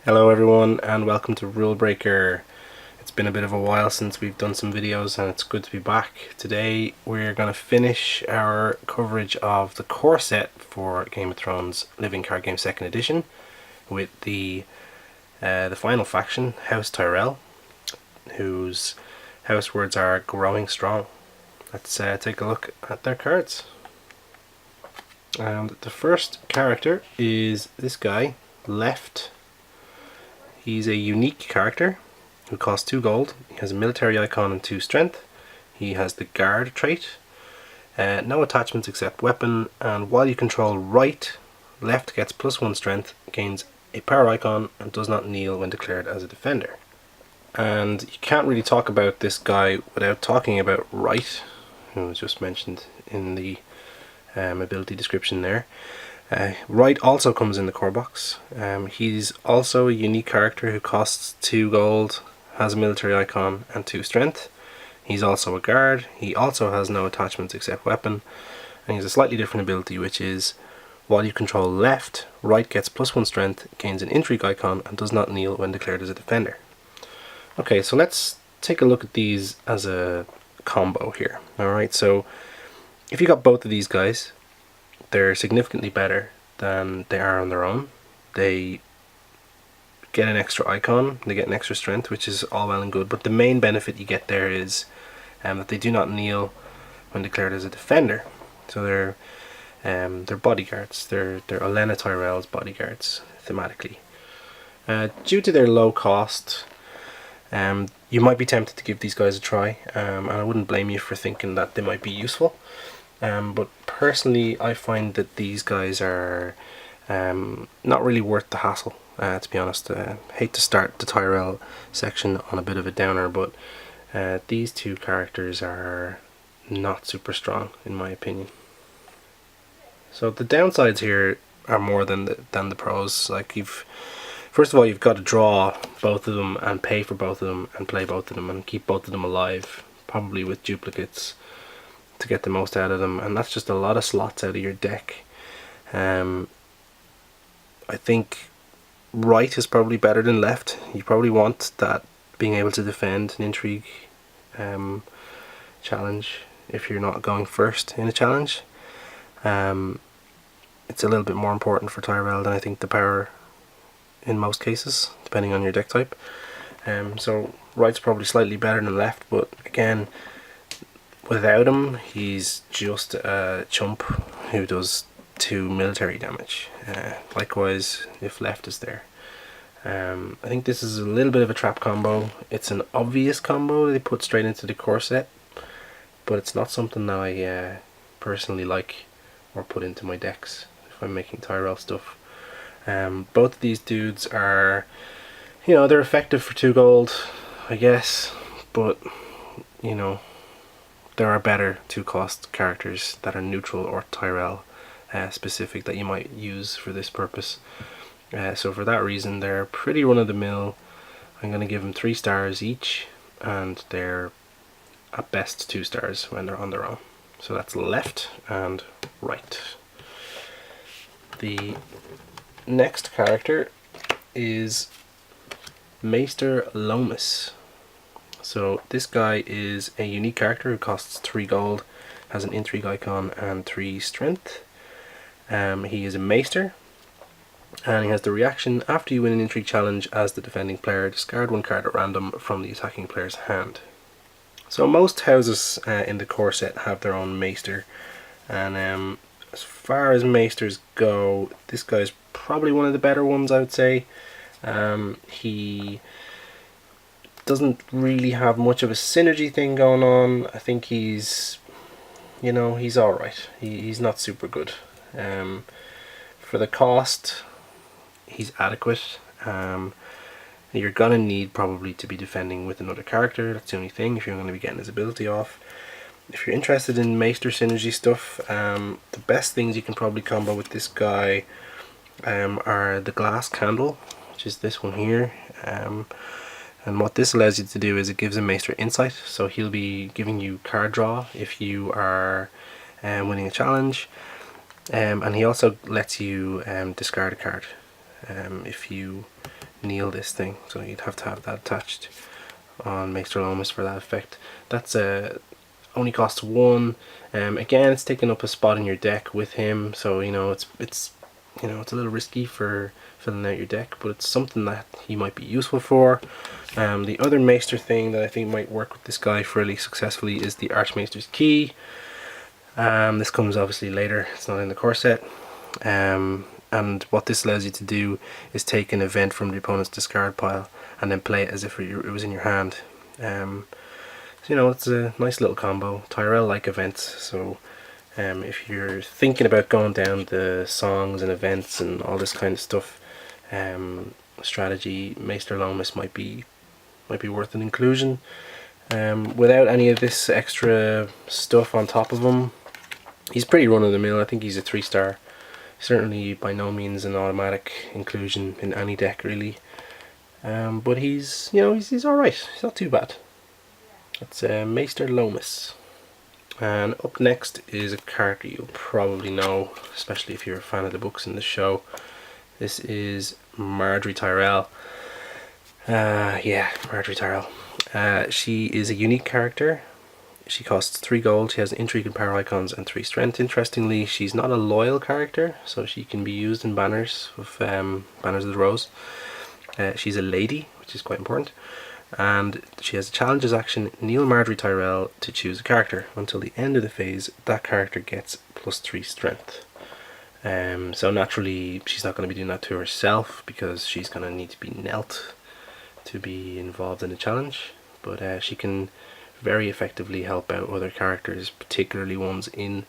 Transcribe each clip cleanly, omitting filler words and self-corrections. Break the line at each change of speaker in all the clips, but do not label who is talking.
Hello everyone and welcome to Rulebreaker. It's been a bit of a while since we've done some videos and it's good to be back. Today we're going to finish our coverage of the core set for Game of Thrones Living Card Game 2nd Edition with the final faction, House Tyrell, whose house words are growing strong. Let's take a look at their cards. And the first character is this guy, Left. He's a unique character who costs 2 gold. He has a military icon and 2 strength. He has the guard trait. No attachments except weapon, and while you control right, left gets +1 strength, gains a power icon, and does not kneel when declared as a defender. And you can't really talk about this guy without talking about right, who was just mentioned in the ability description there. Right also comes in the core box. He's also a unique character who costs 2 gold, has a military icon and 2 strength. He's also a guard. He also has no attachments except weapon, and he has a slightly different ability, which is while you control left, right gets +1 strength, gains an intrigue icon, and does not kneel when declared as a defender. Okay, so let's take a look at these as a combo here. Alright, so if you got both of these guys, they're significantly better than they are on their own. They get an extra icon, they get an extra strength, which is all well and good, but the main benefit you get there is that they do not kneel when declared as a defender. So they're bodyguards. They're Olenna Tyrell's bodyguards thematically. Due to their low cost, you might be tempted to give these guys a try, and I wouldn't blame you for thinking that they might be useful. But personally, I find that these guys are not really worth the hassle, to be honest. Hate to start the Tyrell section on a bit of a downer, but these two characters are not super strong in my opinion. So the downsides here are more than the pros. Like, first of all, you've got to draw both of them and pay for both of them and play both of them and keep both of them alive, probably with duplicates, to get the most out of them, and that's just a lot of slots out of your deck. I think right is probably better than left. You probably want that being able to defend an intrigue challenge if you're not going first in a challenge. It's a little bit more important for Tyrell than I think the power in most cases, depending on your deck type. So right's probably slightly better than left, but again, without him, he's just a chump who does 2 military damage. Likewise, if left is there. I think this is a little bit of a trap combo. It's an obvious combo they put straight into the core set, but it's not something that I personally like or put into my decks if I'm making Tyrell stuff. Both of these dudes are, they're effective for 2 gold, I guess, but, there are better 2-cost characters that are neutral or Tyrell specific that you might use for this purpose. So for that reason, they're pretty run-of-the-mill. I'm going to give them 3 stars each, and they're at best 2 stars when they're on their own. So that's left and right. The next character is Meister Lumbus. So this guy is a unique character who costs 3 gold, has an intrigue icon and 3 strength. He is a Maester, and he has the reaction: after you win an intrigue challenge as the defending player, discard 1 card at random from the attacking player's hand. So most houses in the core set have their own Maester, and as far as Maesters go, this guy's probably one of the better ones, I would say. He doesn't really have much of a synergy thing going on. I think he's alright. He's not super good. For the cost, he's adequate. You're gonna need probably to be defending with another character. That's the only thing, if you're going to be getting his ability off. If you're interested in Meister synergy stuff, the best things you can probably combo with this guy are the glass candle, which is this one here. And what this allows you to do is it gives a Meister insight, so he'll be giving you card draw if you are winning a challenge, and he also lets you discard a card if you kneel this thing, so you'd have to have that attached on Meister Lumbus for that effect. That's only costs 1. Again, it's taking up a spot in your deck with him, so you know it's you know, it's a little risky for filling out your deck, but it's something that he might be useful for. The other Meister thing that I think might work with this guy fairly successfully is the Archmeister's Key. This comes obviously later, it's not in the core set. And what this allows you to do is take an event from the opponent's discard pile and then play it as if it was in your hand. So, you know, it's a nice little combo. Tyrell-like events, so if you're thinking about going down the songs and events and all this kind of stuff, strategy, Meister Lumbus might be worth an inclusion. Without any of this extra stuff on top of him, he's pretty run-of-the-mill. I think he's a 3-star. Certainly by no means an automatic inclusion in any deck, really. But he's, you know, he's alright. He's not too bad. That's Meister Lumbus. And up next is a character you'll probably know, especially if you're a fan of the books in the show. This is Marjorie Tyrell. Yeah, Marjorie Tyrell. She is a unique character. She costs 3 gold, she has intrigue and power icons and 3 strength. Interestingly, she's not a loyal character, so she can be used in banners of Banners of the Rose. She's a lady, which is quite important, and she has a challenges action, kneel Marjorie Tyrell to choose a character. Until the end of the phase, that character gets +3 strength. So naturally, she's not going to be doing that to herself, because she's going to need to be knelt to be involved in the challenge, but she can very effectively help out other characters, particularly ones in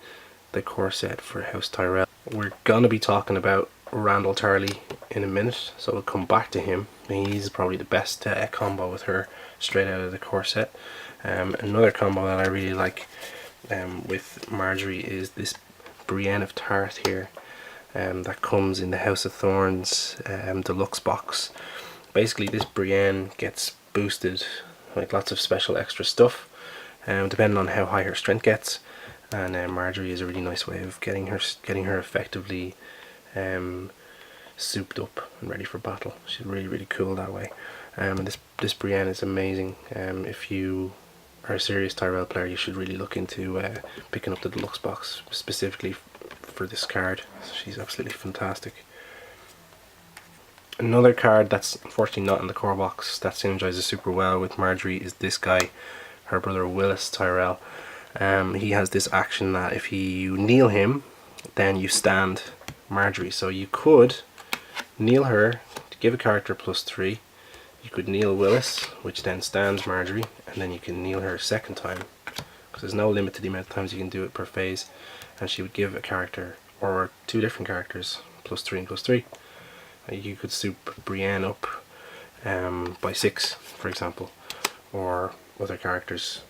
the core set for House Tyrell. We're gonna be talking about Randall Tyrell in a minute, so we'll come back to him. He's probably the best combo with her straight out of the core set. Another combo that I really like with Marjorie is this Brienne of Tarth here, that comes in the House of Thorns deluxe box. Basically, this Brienne gets boosted, like lots of special extra stuff, depending on how high her strength gets. And Marjorie is a really nice way of getting her effectively souped up and ready for battle. She's really cool that way. And this Brienne is amazing. If you are a serious Tyrell player, you should really look into picking up the deluxe box specifically for this card. She's absolutely fantastic. Another card that's unfortunately not in the core box that synergizes super well with Marjorie is this guy, her brother Willis Tyrell. He has this action that if you kneel him, then you stand Marjorie. So you could kneel her to give a character +3. You could kneel Willis, which then stands Marjorie, and then you can kneel her a second time, because there's no limit to the amount of times you can do it per phase, and she would give a character, or 2 different characters, +3 and +3. You could soup Brienne up by 6, for example, or other characters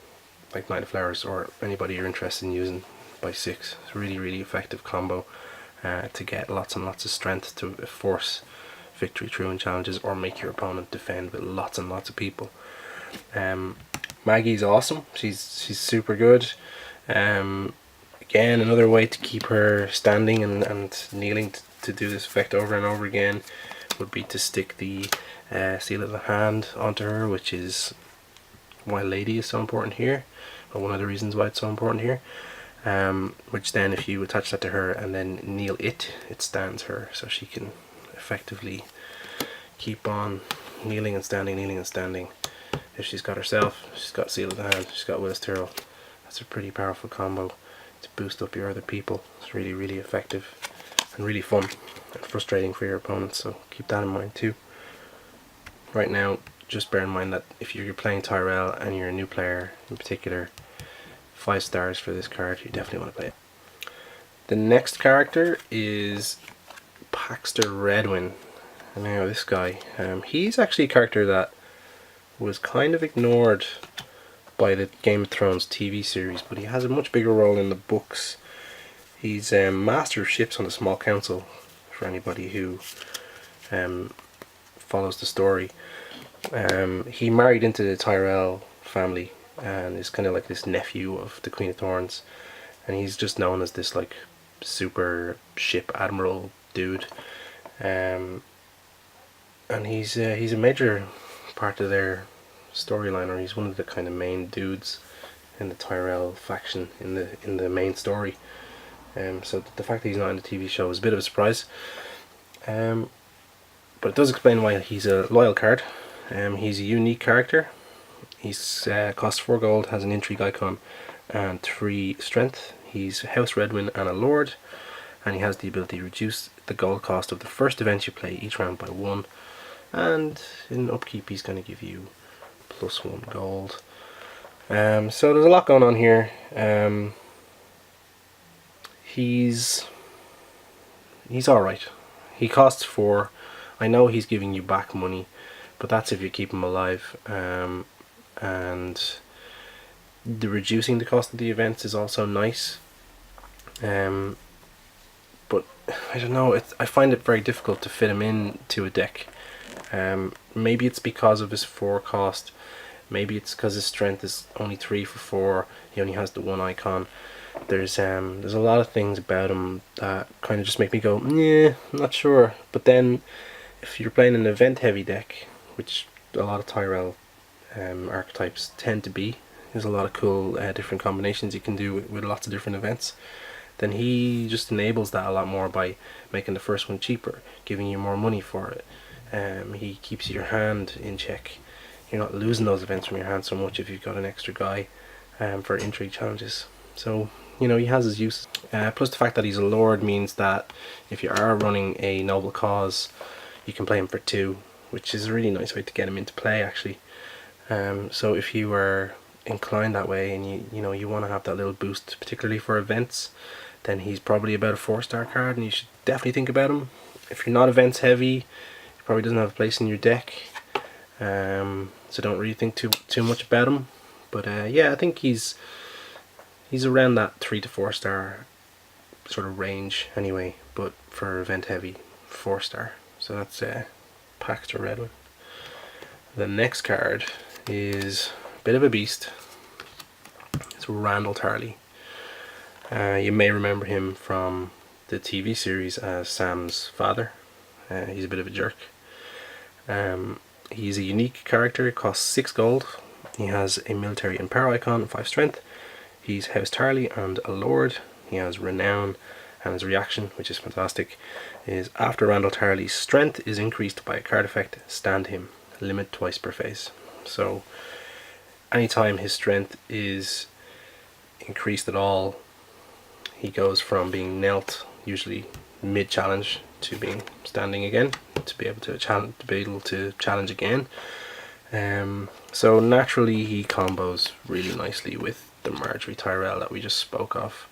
like Knight of Flowers, or anybody you're interested in using by 6. It's a really effective combo to get lots and lots of strength to force victory through in challenges, or make your opponent defend with lots and lots of people. Maggie's awesome. She's super good. Again, another way to keep her standing and kneeling to do this effect over and over again would be to stick the seal of the hand onto her, which is why Lady is so important here, or one of the reasons why it's so important here. Which then, if you attach that to her and then kneel it stands her, so she can effectively keep on kneeling and standing. If she's got herself, she's got seal of the hand, she's got Meister Tyrell. That's a pretty powerful combo to boost up your other people. It's really effective and really fun and frustrating for your opponents, so keep that in mind too. Right now, just bear in mind that if you're playing Tyrell and you're a new player in particular, 5 stars for this card, you definitely want to play it. The next character is Paxter Redwyn. Now this guy, he's actually a character that was kind of ignored by the Game of Thrones TV series, but he has a much bigger role in the books. He's Master of Ships on the Small Council, for anybody who follows the story. He married into the Tyrell family and is kind of like this nephew of the Queen of Thorns, and he's just known as this like super ship admiral dude. And and he's a major part of their storyline, or he's one of the kind of main dudes in the Tyrell faction in the main story. So the fact that he's not in the TV show is a bit of a surprise. But it does explain why he's a loyal card. He's a unique character. He's costs 4 gold, has an intrigue icon, and 3 strength. He's House Redwin and a Lord, and he has the ability to reduce the gold cost of the first event you play each round by 1. And in upkeep, he's going to give you +1 gold. So there's a lot going on here. He's alright. He costs 4. I know he's giving you back money, but that's if you keep him alive. And the reducing the cost of the events is also nice. But I don't know, I find it very difficult to fit him into a deck. Maybe it's because of his 4 cost. Maybe it's because his strength is only 3 for 4. He only has the 1 icon. There's a lot of things about him that kind of just make me go, yeah, I'm not sure. But then, if you're playing an event-heavy deck, which a lot of Tyrell archetypes tend to be, there's a lot of cool different combinations you can do with lots of different events, then he just enables that a lot more by making the first one cheaper, giving you more money for it. He keeps your hand in check. You're not losing those events from your hand so much if you've got an extra guy for intrigue challenges. So, you know, he has his use. Plus the fact that he's a Lord means that if you are running a noble cause, you can play him for 2, which is a really nice way to get him into play, actually. So if you are inclined that way and you want to have that little boost, particularly for events, then he's probably about a 4-star card, and you should definitely think about him. If you're not events heavy, he probably doesn't have a place in your deck. So don't really think too much about him. But yeah, I think he's around that 3 to 4-star sort of range anyway, but for event heavy, 4-star. So that's Paxter Redwin. The next card is a bit of a beast. It's Randall Tyrell. You may remember him from the TV series as Sam's father. He's a bit of a jerk. He's a unique character, costs 6 gold. He has a military and power icon and 5 strength. He's House Tyrell and a Lord. He has renown, and his reaction, which is fantastic, is after Randall Tyrell's strength is increased by a card effect, stand him. Limit twice per phase. So anytime his strength is increased at all, he goes from being knelt, usually mid challenge, to being standing again, to be able to challenge again. So naturally he combos really nicely with the Marjorie Tyrell that we just spoke of.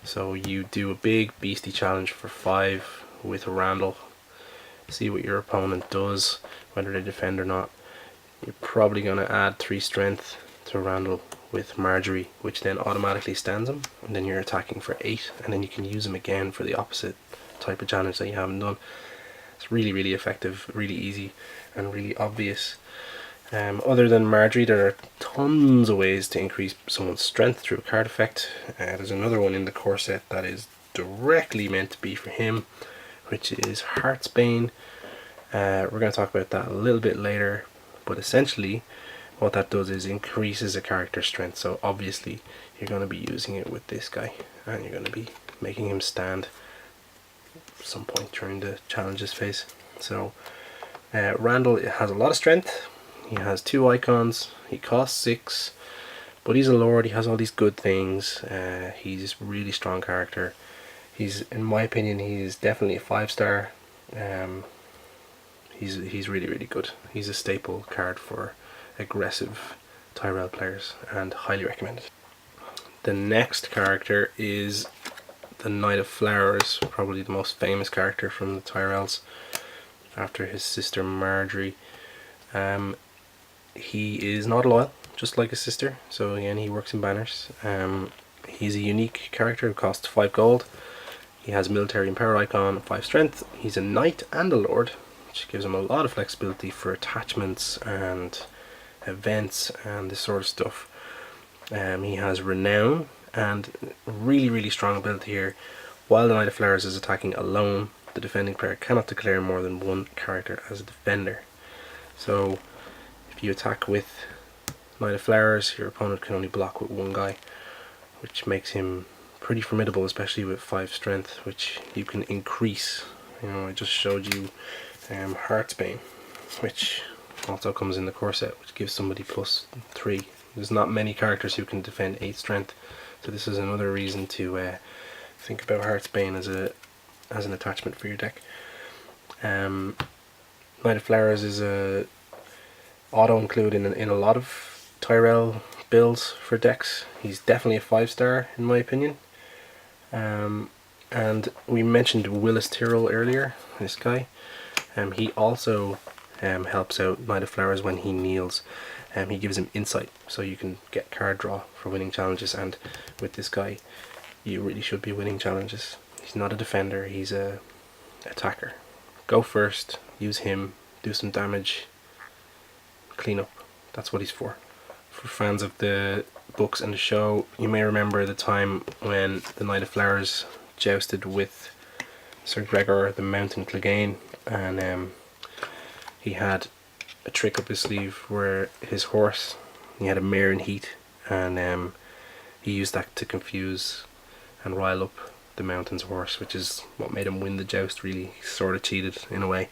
So you do a big beastie challenge for 5 with Randall, see what your opponent does, whether they defend or not. You're probably going to add 3 strength to Randall with Marjorie, which then automatically stands him, and then you're attacking for 8, and then you can use him again for the opposite type of challenge that you haven't done. It's really, really effective, really easy, and really obvious. Other than Marjorie, there are tons of ways to increase someone's strength through a card effect. There's another one in the core set that is directly meant to be for him, which is Heartsbane. We're going to talk about that a little bit later, but essentially what that does is increases a character's strength. So obviously you're going to be using it with this guy, and you're going to be making him stand at some point during the challenges phase. So Randall has a lot of strength. He has 2 icons, he costs 6, but he's a Lord, he has all these good things. He's a really strong character. He's, in my opinion, he's definitely a 5-star. He's really, really good. He's a staple card for aggressive Tyrell players, and highly recommended. The next character is the Knight of Flowers, probably the most famous character from the Tyrells after his sister Marjorie. He is not loyal, just like his sister, so again he works in banners. He's a unique character who costs 5 gold. He has military and power icon, 5 strength. He's a knight and a lord, which gives him a lot of flexibility for attachments and events and this sort of stuff. He has renown and really, really strong ability here. While the Knight of Flowers is attacking alone, the defending player cannot declare more than one character as a defender. So if you attack with Knight of Flowers, your opponent can only block with one guy, which makes him pretty formidable, especially with 5 strength, which you can increase. I just showed you Heartsbane, which also comes in the Courtesan, which gives somebody +3. There's not many characters who can defend 8 strength, so this is another reason to think about Heartsbane as an attachment for your deck. Knight of Flowers is a auto include in a lot of Tyrell builds for decks. He's definitely a 5-star in my opinion. And we mentioned Willis Tyrell earlier, this guy. He also helps out Knight of Flowers when he kneels. He gives him insight, so you can get card draw for winning challenges, and with this guy you really should be winning challenges. He's not a defender, he's a attacker. Go first, use him, do some damage, clean up. That's what he's for. For fans of the books and the show, you may remember the time when the Knight of Flowers jousted with Sir Gregor the Mountain Clegane, and he had a trick up his sleeve where his horse, he had a mare in heat, and he used that to confuse and rile up the Mountain's horse, which is what made him win the joust. Really, he sort of cheated in a way.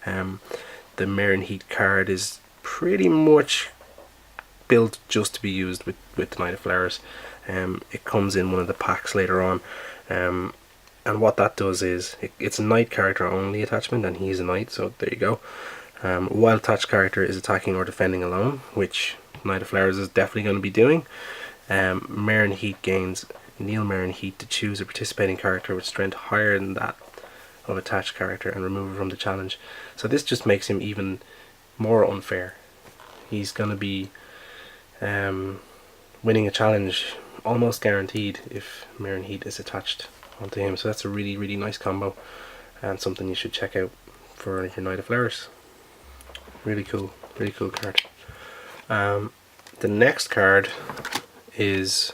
The mare in heat card is pretty much built just to be used with the Knight of Flowers. It comes in one of the packs later on, and what that does is it's a knight character only attachment, and he's a knight, so there you go. While attached character is attacking or defending alone, which Knight of Flowers is definitely going to be doing. Mare in Heat gains Kneel Mare in Heat to choose a participating character with strength higher than that of attached character and remove it from the challenge. So this just makes him even more unfair. He's going to be winning a challenge almost guaranteed if Mare in Heat is attached onto him. So that's a really, really nice combo, and something you should check out for your Knight of Flowers. Really cool card. The next card is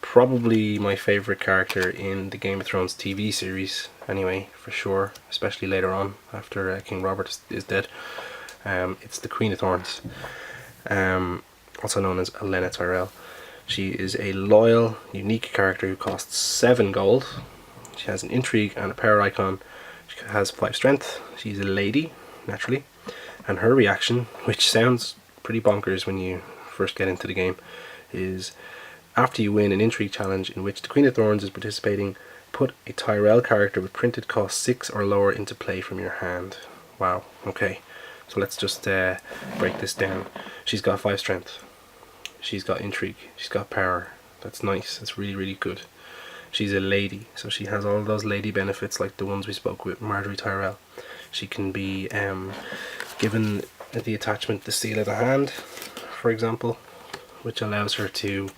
probably my favorite character in the Game of Thrones TV series, anyway, for sure, especially later on after King Robert is dead. It's the Queen of Thorns, also known as Olenna Tyrell. She is a loyal, unique character who costs 7 gold. She has an intrigue and a power icon. She has 5 strength. She's a lady, naturally. And her reaction, which sounds pretty bonkers when you first get into the game, is after you win an intrigue challenge in which the Queen of Thorns is participating, put a Tyrell character with printed cost 6 or lower into play from your hand. Wow, okay. So let's just break this down. She's got 5 strength. She's got intrigue. She's got power. That's nice. That's really, really good. She's a lady, so she has all those lady benefits like the ones we spoke with Marjorie Tyrell. She can be given the attachment the Seal of the Hand, for example, which allows her to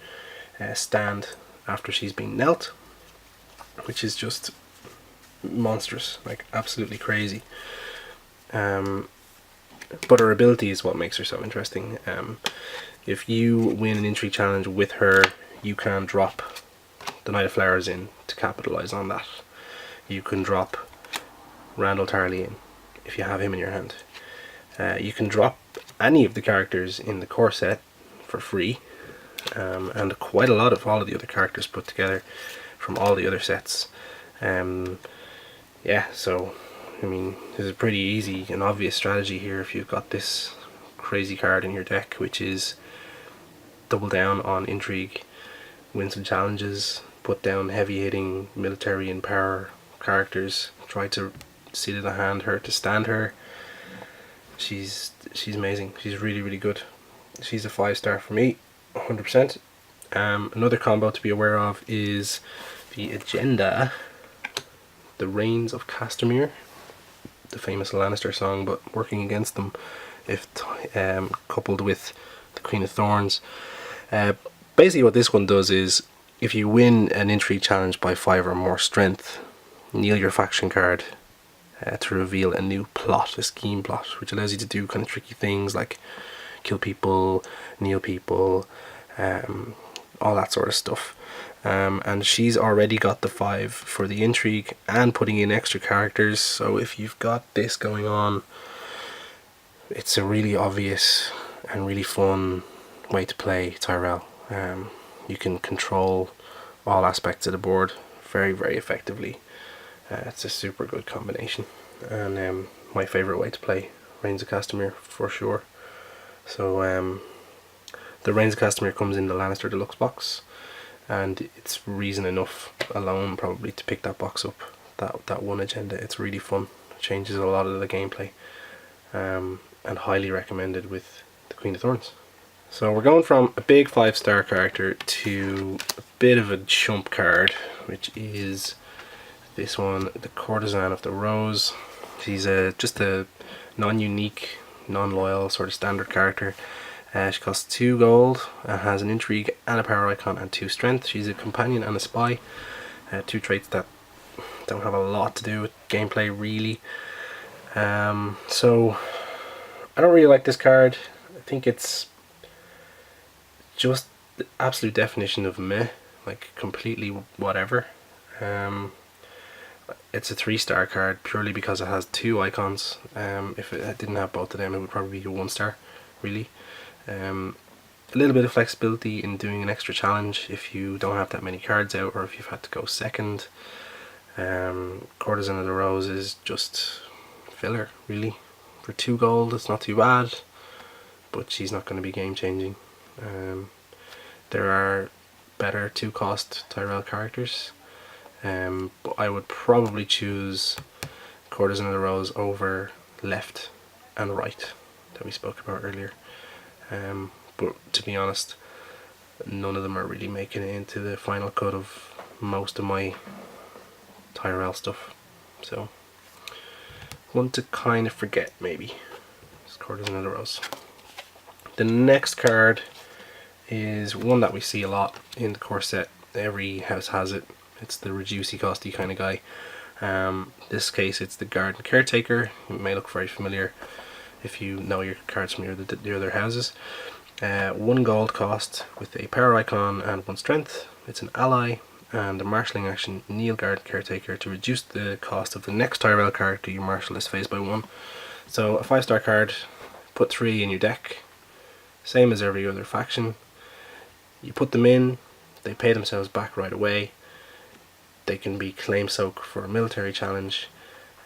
stand after she's been knelt, which is just monstrous, like absolutely crazy. But her ability is what makes her so interesting. If you win an intrigue challenge with her, you can drop the Knight of Flowers in to capitalize on that. You can drop Randall Tyrell in if you have him in your hand. You can drop any of the characters in the core set for free, and quite a lot of all of the other characters put together from all the other sets. Yeah, so I mean, there's a pretty easy and obvious strategy here if you've got this crazy card in your deck, which is double down on intrigue, win some challenges, put down heavy hitting military and power characters, try to Seal of the Hand her to stand her. She's amazing. She's really, really good. She's a 5-star for me, 100%. Another combo to be aware of is the agenda, the Reigns of Castamere, the famous Lannister song, but working against them if coupled with the Queen of Thorns. Basically what this one does is, if you win an intrigue challenge by 5 or more strength, kneel your faction card to reveal a new plot, a scheme plot, which allows you to do kind of tricky things like kill people, kneel people, all that sort of stuff. And she's already got the 5 for the intrigue and putting in extra characters, so if you've got this going on, it's a really obvious and really fun way to play Tyrell. You can control all aspects of the board very, very effectively. It's a super good combination, and my favourite way to play Reigns of Castamere for sure. So the Reigns of Castamere comes in the Lannister Deluxe box, and it's reason enough alone probably to pick that box up, that one agenda. It's really fun, it changes a lot of the gameplay, and highly recommended with the Queen of Thorns. So we're going from a big 5-star character to a bit of a chump card, which is this one, the Courtesan of the Rose. She's just a non-unique, non-loyal sort of standard character. She costs 2 gold, has an intrigue and a power icon and 2 strength. She's a companion and a spy, 2 traits that don't have a lot to do with gameplay really. So I don't really like this card. I think it's just the absolute definition of meh, like completely whatever. It's a 3-star card purely because it has 2 icons. If it didn't have both of them, it would probably be a 1-star really. A little bit of flexibility in doing an extra challenge if you don't have that many cards out, or if you've had to go second. Courtesan of the Rose is just filler really. For 2 gold it's not too bad, but she's not going to be game changing. There are better 2-cost Tyrell characters, but I would probably choose Courtesan of the Rose over left and right that we spoke about earlier. But to be honest, none of them are really making it into the final cut of most of my Tyrell stuff, so one to kind of forget maybe. It's Courtesan of the Rose. The next card is one that we see a lot in the core set. Every house has it. It's the reducey costy kind of guy. This case it's the Garden Caretaker. It may look very familiar if you know your cards from your other houses. 1 gold cost with a power icon and 1 strength. It's an ally and a marshalling action, kneel Garden Caretaker to reduce the cost of the next Tyrell character you marshal this phase by 1. So a 5-star card, put 3 in your deck, same as every other faction. You put them in, they pay themselves back right away. They can be claim soak for a military challenge,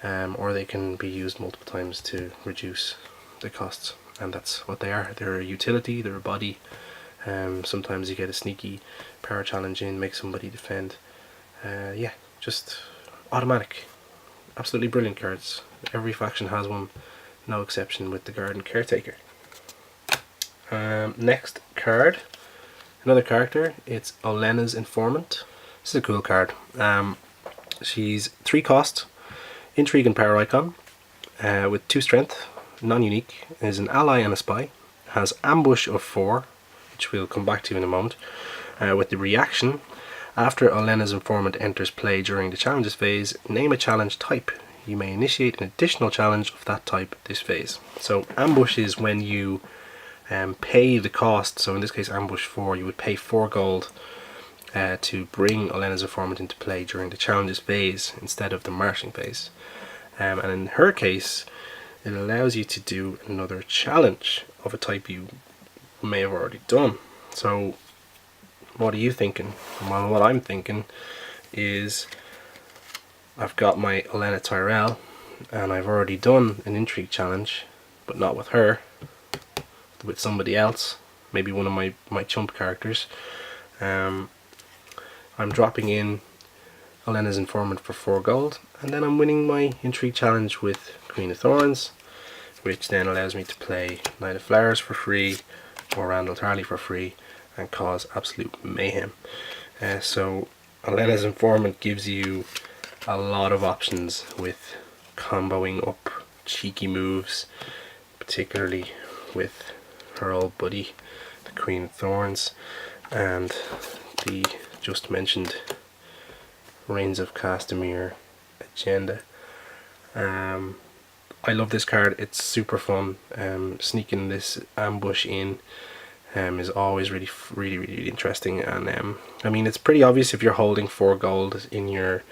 or they can be used multiple times to reduce the costs, and that's what they are. They're a utility, they're a body. Sometimes you get a sneaky power challenge in, make somebody defend. Yeah, just automatic. Absolutely brilliant cards. Every faction has one, no exception with the Garden Caretaker. Next card, another character, it's Olenna's Informant. This is a cool card. She's 3 cost, intrigue and power icon, with 2 strength, non-unique, is an ally and a spy, has ambush of 4, which we'll come back to in a moment, with the reaction, after Olenna's Informant enters play during the challenges phase, name a challenge type. You may initiate an additional challenge of that type this phase. So ambush is when you pay the cost, so in this case ambush 4, you would pay 4 gold to bring Olenna's Informant into play during the challenges phase instead of the marshalling phase. And in her case, it allows you to do another challenge of a type you may have already done. So what are you thinking? Well, what I'm thinking is I've got my Olenna Tyrell and I've already done an intrigue challenge, but not with her, with somebody else, maybe one of my chump characters. I'm dropping in Olenna's Informant for 4 gold, and then I'm winning my intrigue challenge with Queen of Thorns, which then allows me to play Knight of Flowers for free or Randall Tyrell for free and cause absolute mayhem. So Olenna's Informant gives you a lot of options with comboing up cheeky moves, particularly with her old buddy the Queen of Thorns and the just mentioned Reigns of Castamere agenda. I love this card, it's super fun. Sneaking this ambush in is always really interesting. And I mean, it's pretty obvious if you're holding 4 gold in your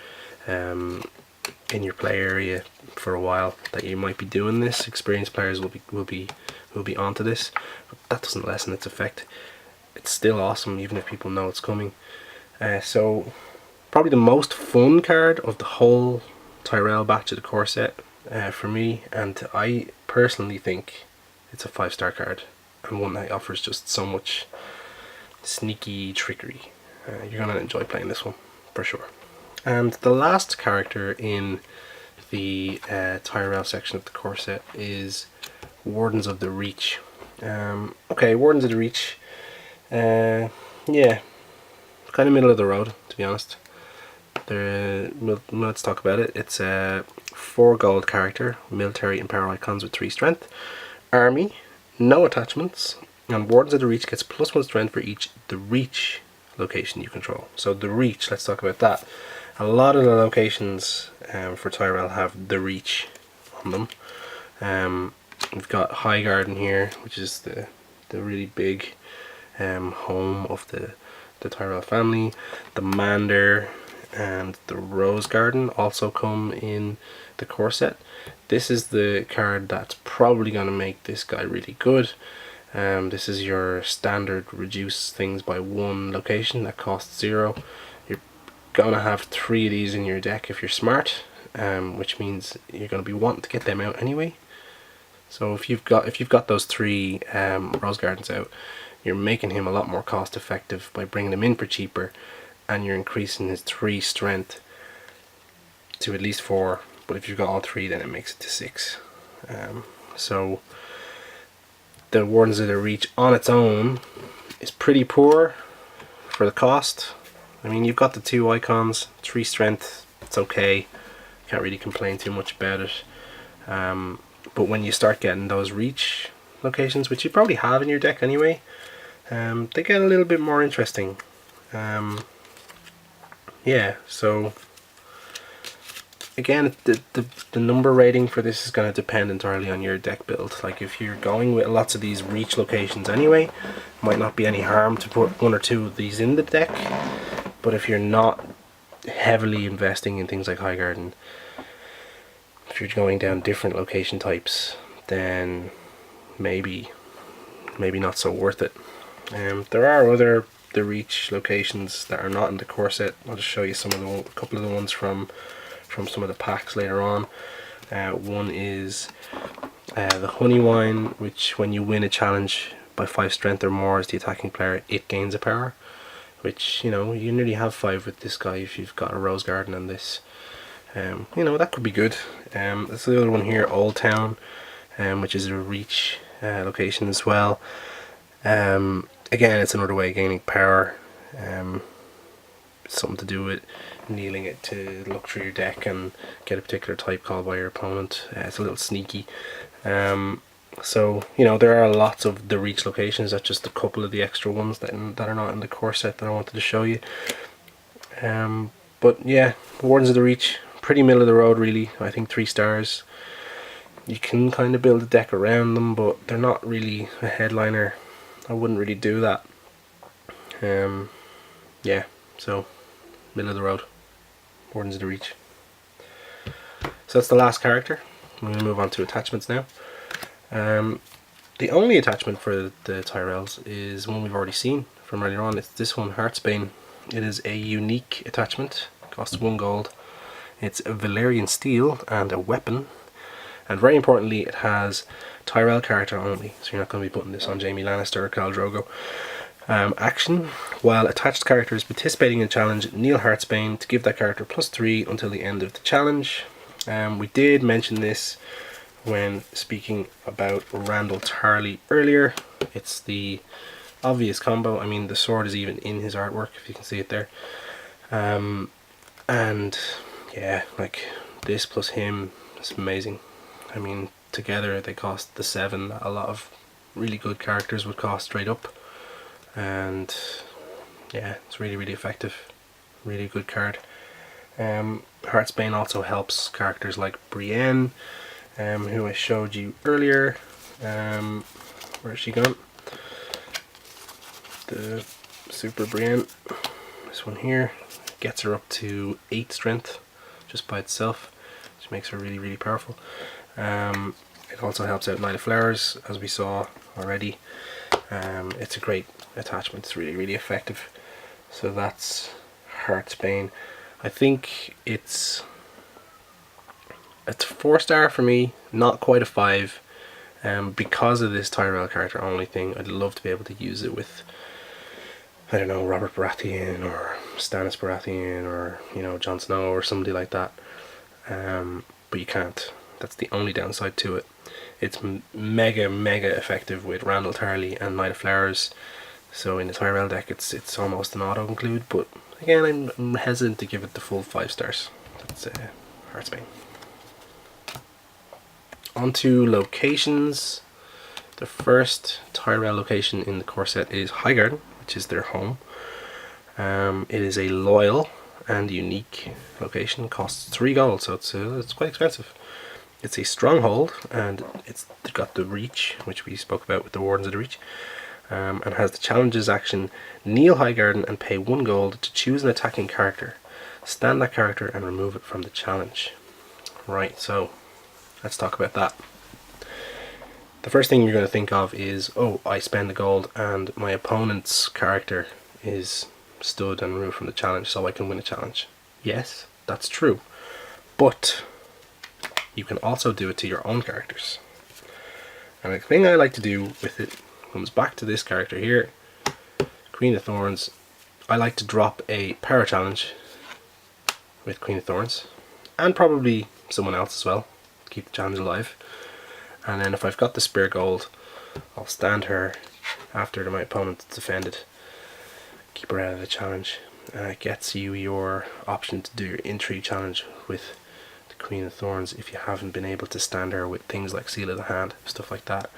play area for a while that you might be doing this. Experienced players will be onto this, but that doesn't lessen its effect. It's still awesome even if people know it's coming. So probably the most fun card of the whole Tyrell batch of the core set for me, and I personally think it's a 5-star card, and one that offers just so much sneaky trickery. You're going to enjoy playing this one for sure. And the last character in the Tyrell section of the core set is Wardens of the Reach. Okay, Wardens of the Reach, yeah, kind of middle of the road, to be honest. Let's talk about it. It's a 4 gold character, military and power icons with 3 strength, army, no attachments, and Wardens of the Reach gets +1 strength for each the Reach location you control. So the Reach, let's talk about that. A lot of the locations for Tyrell have the Reach on them. We've got Highgarden here, which is the really big home of the Tyrell family. The Mander and the Rose Garden also come in the core set. This is the card that's probably going to make this guy really good. This is your standard reduce things by 1 location that costs 0. You're going to have 3 of these in your deck if you're smart, which means you're going to be wanting to get them out anyway. So if you've got those 3 Rose Gardens out, you're making him a lot more cost effective by bringing him in for cheaper, and you're increasing his 3 strength to at least 4, but if you've got all 3 then it makes it to 6. So the Wardens of the Reach on its own is pretty poor for the cost. I mean, you've got the 2 icons, 3 strength, it's okay, can't really complain too much about it. But when you start getting those Reach locations, which you probably have in your deck anyway, they get a little bit more interesting. Yeah, so again, the number rating for this is going to depend entirely on your deck build. Like if you're going with lots of these Reach locations anyway, might not be any harm to put 1 or 2 of these in the deck. But if you're not heavily investing in things like Highgarden, if you're going down different location types, then maybe not so worth it. There are other the Reach locations that are not in the core set. I'll just show you a couple of the ones from some of the packs later on. One is the Honey Wine, which when you win a challenge by 5 strength or more as the attacking player, it gains a power, which, you know, you nearly have 5 with this guy if you've got a Rose Garden and this. You know, that could be good. That's the other one here, Old Town, which is a Reach location as well. Again, it's another way of gaining power. Something to do with kneeling it to look through your deck and get a particular type called by your opponent. It's a little sneaky. So, you know, there are lots of the Reach locations. That's just a couple of the extra ones that are not in the core set that I wanted to show you. But yeah, Wardens of the Reach, pretty middle of the road really. I think 3 stars. You can kind of build a deck around them, but they're not really a headliner. I wouldn't really do that. Yeah, so middle of the road, Wardens of the Reach. So that's the last character. I'm going to move on to attachments now. The only attachment for the Tyrells is one we've already seen from earlier on. It's this one, Heartsbane. It is a unique attachment, costs 1 gold. It's a Valyrian steel and a weapon, and very importantly it has Tyrell character only, so you're not going to be putting this on Jaime Lannister or Khal Drogo. Action: while attached character is participating in a challenge, kneel Heartsbane to give that character +3 until the end of the challenge. We did mention this when speaking about Randall Tyrell earlier. It's the obvious combo. I mean, the sword is even in his artwork, if you can see it there. And yeah, like this plus him is amazing. I mean, together they cost the 7 that a lot of really good characters would cost straight up. And yeah, it's really effective. Really good card. Heartsbane also helps characters like Brienne, who I showed you earlier. Where's she gone? the Super Brienne. This one here gets her up to 8 strength just by itself, which makes her really, really powerful. It also helps out Knight of Flowers, as we saw already. It's a great attachment. It's really, really effective. So that's Heartsbane. I think it's a 4-star for me, not quite a 5. Because of this Tyrell character only thing. I'd love to be able to use it with, I don't know, Robert Baratheon or Stannis Baratheon or, you know, Jon Snow or somebody like that. But you can't. That's the only downside to it. It's mega effective with Randall Tyrell and Knight of Flowers. So in the Tyrell deck it's almost an auto include, but again I'm hesitant to give it the full 5 stars. That's Heartsbane. Onto locations. The first Tyrell location in the core set is Highgarden, which is their home. It is a loyal and unique location. It costs 3 gold, so it's quite expensive. It's a stronghold, and it's got the reach, which we spoke about with the Wardens of the Reach, and has the challenges action: kneel Highgarden and pay 1 gold to choose an attacking character. Stand that character and remove it from the challenge. Right, so let's talk about that. The first thing you're going to think of is, oh, I spend the gold and my opponent's character is stood and removed from the challenge, so I can win a challenge. Yes, that's true. But you can also do it to your own characters. And the thing I like to do with it comes back to this character here, Queen of Thorns. I like to drop a power challenge with Queen of Thorns, and probably someone else as well, to keep the challenge alive. And then if I've got the spare gold, I'll stand her after my opponent's defended, keep her out of the challenge, and it gets you your option to do your intrigue challenge with the Queen of Thorns if you haven't been able to stand her with things like Seal of the Hand, stuff like that.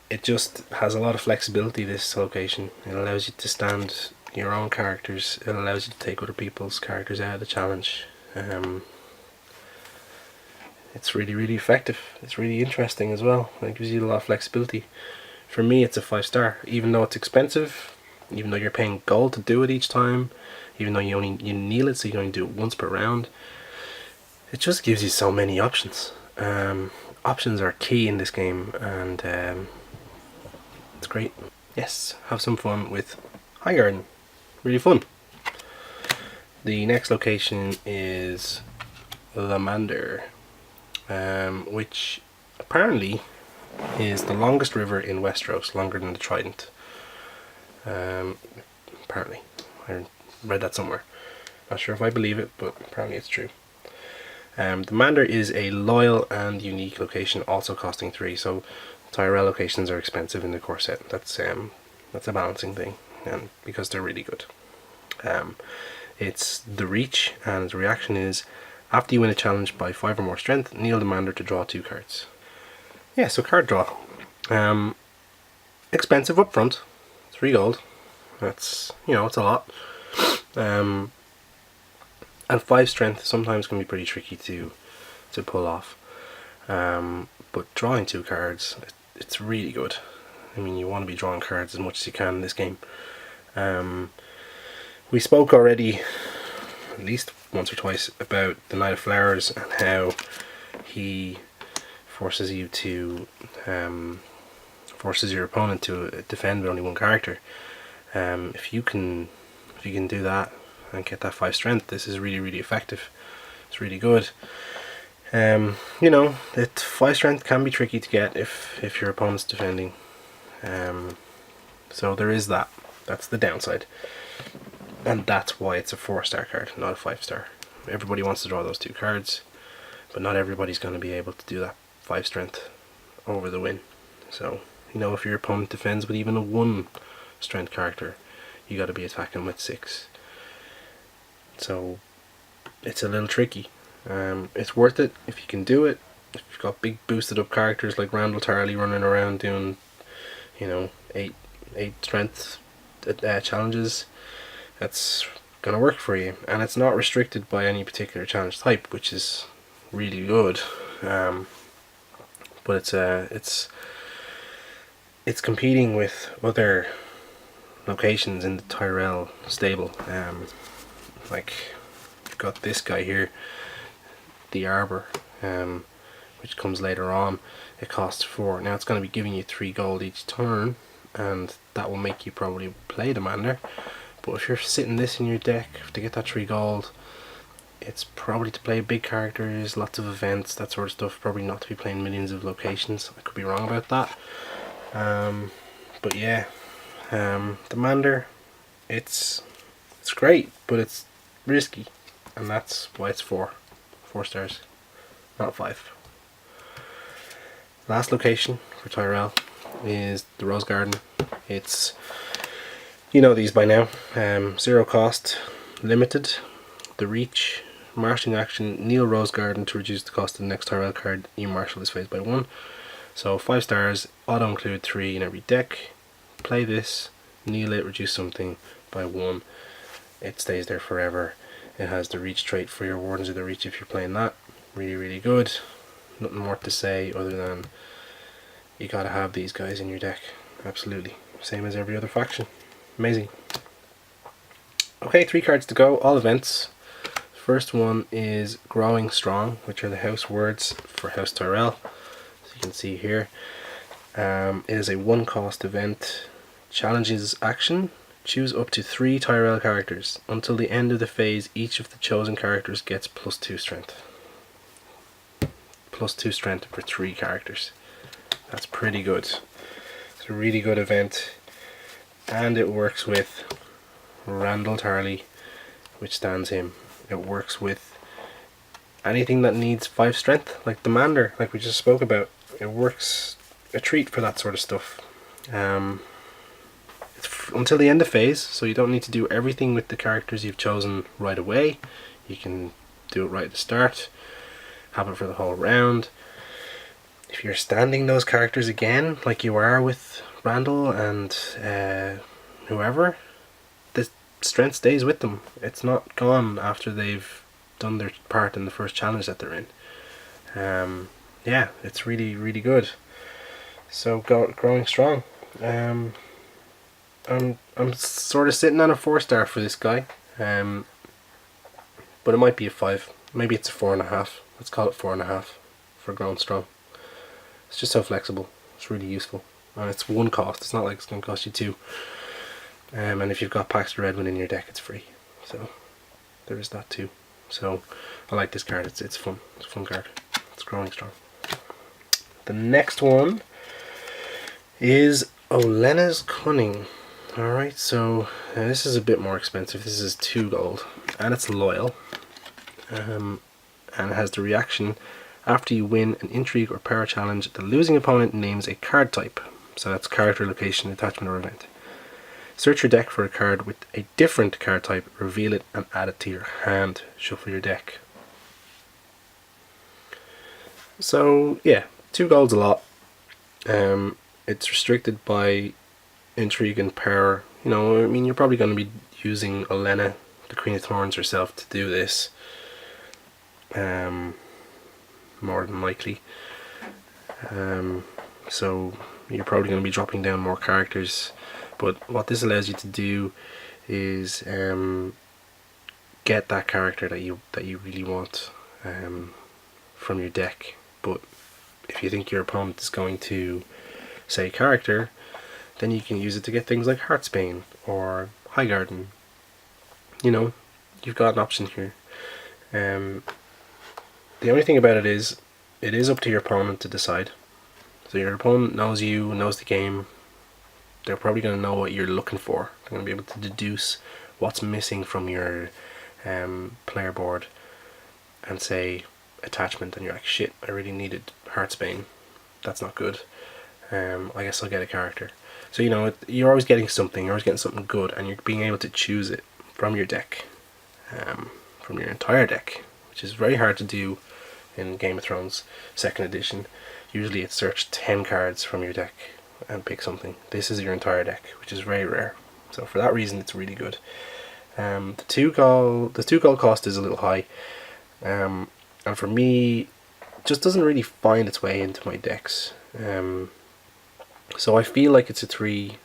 It just has a lot of flexibility, this location. It allows you to stand your own characters, it allows you to take other people's characters out of the challenge. It's really effective. It's really interesting as well. It gives you a lot of flexibility. For me, it's a 5-star, even though it's expensive, even though you're paying gold to do it each time, even though you kneel it, so you can only do it once per round. It just gives you so many options. Options are key in this game, and it's great. Yes, have some fun with Highgarden. Really fun. The next location is Lamander, which apparently is the longest river in Westeros, longer than the Trident. Apparently. I read that somewhere. Not sure if I believe it, but apparently it's true. The Mander is a loyal and unique location, also costing 3, so Tyrell locations are expensive in the core set. That's a balancing thing, and because they're really good. It's the reach, and the reaction is, after you win a challenge by 5 or more strength, kneel the Mander to draw 2 cards. Yeah, so card draw. Expensive up front, 3 gold. That's, you know, it's a lot. And 5 strength sometimes can be pretty tricky to pull off. But drawing 2 cards, it's really good. I mean, you want to be drawing cards as much as you can in this game. We spoke already, at least once or twice, about the Knight of Flowers and how he forces you to forces your opponent to defend with only 1 character. If you can do that and get that 5 strength, this is really effective. It's really good. You know, 5 strength can be tricky to get if your opponent's defending. So there is that. That's the downside. And that's why it's a 4-star card, not a 5-star. Everybody wants to draw those 2 cards, but not everybody's going to be able to do that 5 strength over the win. So, you know, if your opponent defends with even a 1 strength character, you got to be attacking with 6. So it's a little tricky. It's worth it if you can do it. If you've got big boosted up characters like Randall Tyrell running around doing, you know, 8 strength challenges, that's gonna work for you, and it's not restricted by any particular challenge type, which is really good. But it's competing with other locations in the Tyrell stable. Like, you've got this guy here, the Arbor, which comes later on. It costs 4. Now it's going to be giving you 3 gold each turn, and that will make you probably play the Mander. But if you're sitting this in your deck to get that 3 gold, it's probably to play big characters, lots of events, that sort of stuff. Probably not to be playing millions of locations. I could be wrong about that. But yeah, the Mander, it's great, but it's risky, and that's why it's 4 stars, not 5. Last location for Tyrell is the Rose Garden. It's, you know these by now, 0 cost, limited, the reach, marshalling action, kneel Rose Garden to reduce the cost of the next Tyrell card you marshal this phase by 1. So 5 stars, auto include 3 in every deck. Play this, kneel it, reduce something by 1. It stays there forever. It has the reach trait for your Wardens of the Reach if you're playing that. Really, really good. Nothing more to say other than you gotta have these guys in your deck. Absolutely. Same as every other faction. Amazing. Okay, 3 cards to go, all events. First one is Growing Strong, which are the house words for House Tyrell. As you can see here. It is a 1 cost event. Challenges action. Choose up to 3 Tyrell characters. Until the end of the phase, each of the chosen characters gets +2 strength. +2 strength for 3 characters. That's pretty good. It's a really good event. And it works with Randall Tyrell, which stands him. It works with anything that needs 5 strength, like the Mander, like we just spoke about. It works a treat for that sort of stuff. It's until the end of phase, so you don't need to do everything with the characters you've chosen right away. You can do it right at the start, have it for the whole round. If you're standing those characters again, like you are with Randall and whoever, the strength stays with them. It's not gone after they've done their part in the first challenge that they're in. Yeah, it's really, really good. So Growing Strong. I'm sort of sitting on a 4 star for this guy, but it might be a 5. Maybe it's a 4.5. Let's call it 4.5 for Growing Strong. It's just so flexible. It's really useful, and it's 1 cost. It's not like it's going to cost you 2. And if you've got Paxton Redwin in your deck, it's free. So there is that too. So I like this card. It's fun. It's a fun card. It's Growing Strong. The next one is Olena's Cunning. Alright, so this is a bit more expensive. This is 2 gold, and it's loyal. And it has the reaction: after you win an intrigue or power challenge, the losing opponent names a card type. So that's character, location, attachment, or event. Search your deck for a card with a different card type, reveal it, and add it to your hand. Shuffle your deck. So yeah, 2 gold's a lot. It's restricted by intrigue and power. You know, I mean, you're probably going to be using Olena, the Queen of Thorns herself, to do this. More than likely. So you're probably going to be dropping down more characters. But what this allows you to do is get that character that you really want from your deck. But if you think your opponent is going to say character, then you can use it to get things like Heartsbane or Highgarden. You know, you've got an option here. The only thing about it is up to your opponent to decide. So your opponent knows you, knows the game. They're probably going to know what you're looking for. They're going to be able to deduce what's missing from your player board and say attachment, and you're like, shit, I really needed Heartsbane. That's not good. I guess I'll get a character. So you know, you're always getting something. You're always getting something good, and you're being able to choose it from your deck, from your entire deck, which is very hard to do in Game of Thrones 2nd edition. Usually it's search 10 cards from your deck and pick something. This is your entire deck, which is very rare. So for that reason, it's really good. The 2 gold cost is a little high, and for me, it just doesn't really find its way into my decks. So I feel like it's a 3,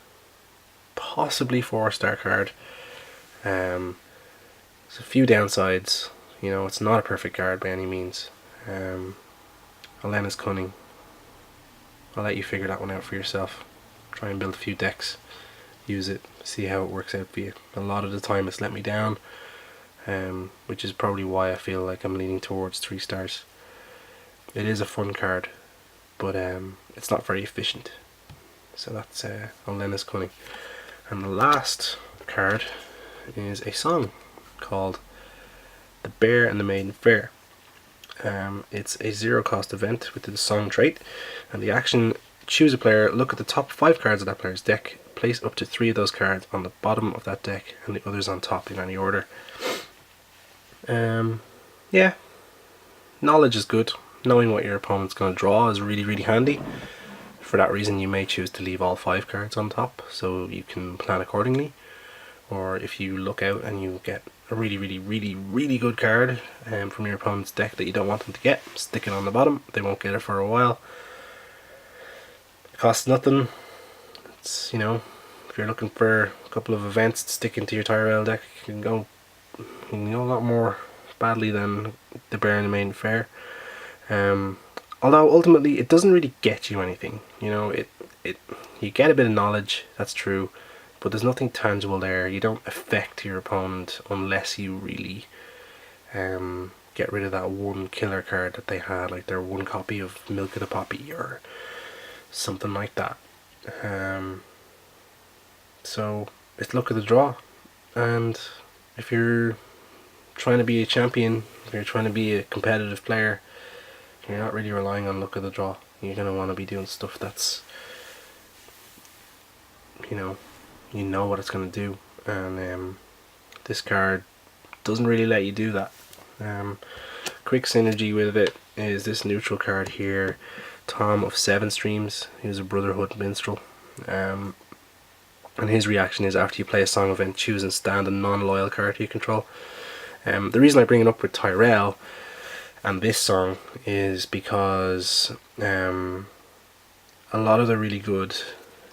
possibly 4-star card. There's a few downsides. You know, it's not a perfect card by any means. Elena's Cunning. I'll let you figure that one out for yourself. Try and build a few decks. Use it. See how it works out for you. A lot of the time it's let me down. Which is probably why I feel like I'm leaning towards 3 stars. It is a fun card, but it's not very efficient. So that's Elena's Cunning. And the last card is a song called The Bear and the Maiden Fair. It's a 0-cost event with the song trait, and the action: choose a player, look at the top 5 cards of that player's deck, place up to 3 of those cards on the bottom of that deck and the others on top in any order. Yeah, knowledge is good. Knowing what your opponent's going to draw is really, really handy. For that reason, you may choose to leave all 5 cards on top so you can plan accordingly. Or if you look out and you get a really, really, really, really good card from your opponent's deck that you don't want them to get, stick it on the bottom. They won't get it for a while. It costs nothing. It's, you know, if you're looking for a couple of events to stick into your Tyrell deck, you can go a lot more badly than the Bear and the Maiden Fair. Although ultimately it doesn't really get you anything. You know, you get a bit of knowledge, that's true, but there's nothing tangible there. You don't affect your opponent unless you really get rid of that one killer card that they had, like their one copy of Milk of the Poppy or something like that. So it's luck of the draw, and if you're trying to be a champion, if you're trying to be a competitive player, you're not really relying on luck of the draw. You're going to want to be doing stuff that's, you know what it's going to do, and this card doesn't really let you do that. Quick synergy with it is this neutral card here, Tom of 7 Streams. He's a Brotherhood minstrel, and his reaction is: after you play a song event, choose and stand a non-loyal card you control. The reason I bring it up with Tyrell and this song is because a lot of the really good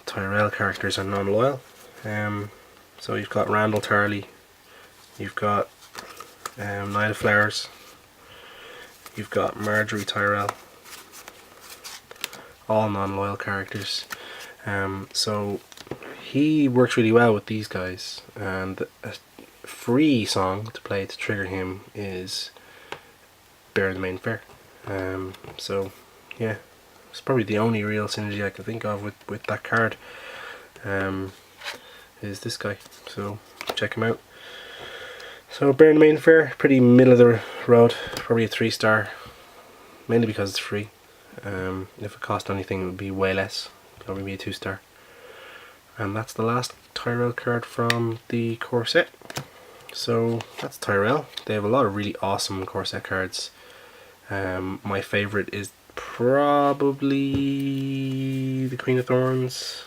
Tyrell characters are non-loyal. So you've got Randall Tyrell, you've got Knight of Flowers, you've got Marjorie Tyrell, all non-loyal characters. So he works really well with these guys, and a free song to play to trigger him is Bear and the Maiden Fair. So yeah, it's probably the only real synergy I can think of with that card, is this guy. So check him out. So Bear and the Maiden Fair, pretty middle of the road, probably a 3-star, mainly because it's free. If it cost anything, it would be way less. Probably be a 2-star. And that's the last Tyrell card from the core set. So that's Tyrell. They have a lot of really awesome core set cards. My favourite is probably the Queen of Thorns,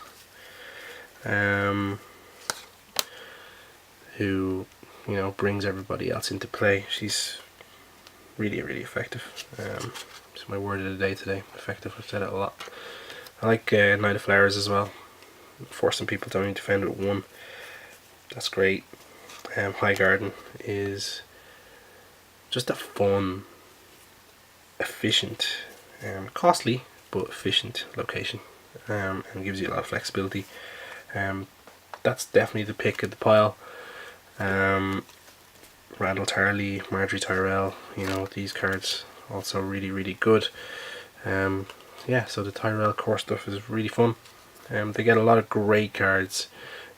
who, you know, brings everybody else into play. She's really, really effective. It's my word of the day today. Effective. I've said it a lot. I like Knight of Flowers as well. Forcing people to only defend with 1. That's great. Highgarden is just a fun, efficient, costly but efficient location, and gives you a lot of flexibility. That's definitely the pick of the pile. Randall Tyrell, Marjorie Tyrell, you know, these cards also really, really good. Yeah, so the Tyrell core stuff is really fun. They get a lot of great cards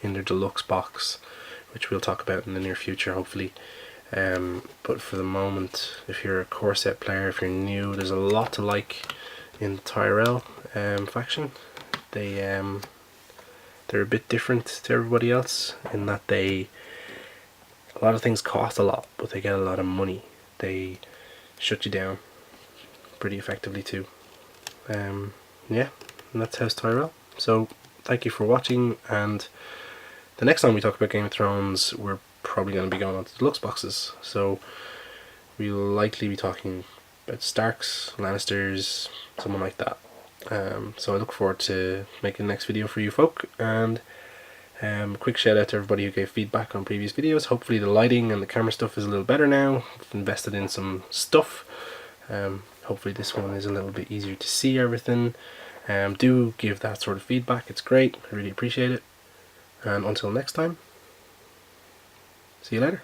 in their deluxe box, which we'll talk about in the near future, hopefully. But for the moment, if you're a core set player, if you're new, there's a lot to like in the Tyrell faction. They're a bit different to everybody else in that a lot of things cost a lot, but they get a lot of money. They shut you down pretty effectively too. Yeah, and that's House Tyrell. So thank you for watching, and the next time we talk about Game of Thrones, we're probably going to be going on to the deluxe boxes. So we'll likely be talking about Starks, Lannisters, someone like that. So I look forward to making the next video for you folk, and quick shout out to everybody who gave feedback on previous videos. Hopefully the lighting and the camera stuff is a little better now. I've invested in some stuff. Hopefully this one is a little bit easier to see everything. Do give that sort of feedback, it's great, I really appreciate it. And until next time, see you later.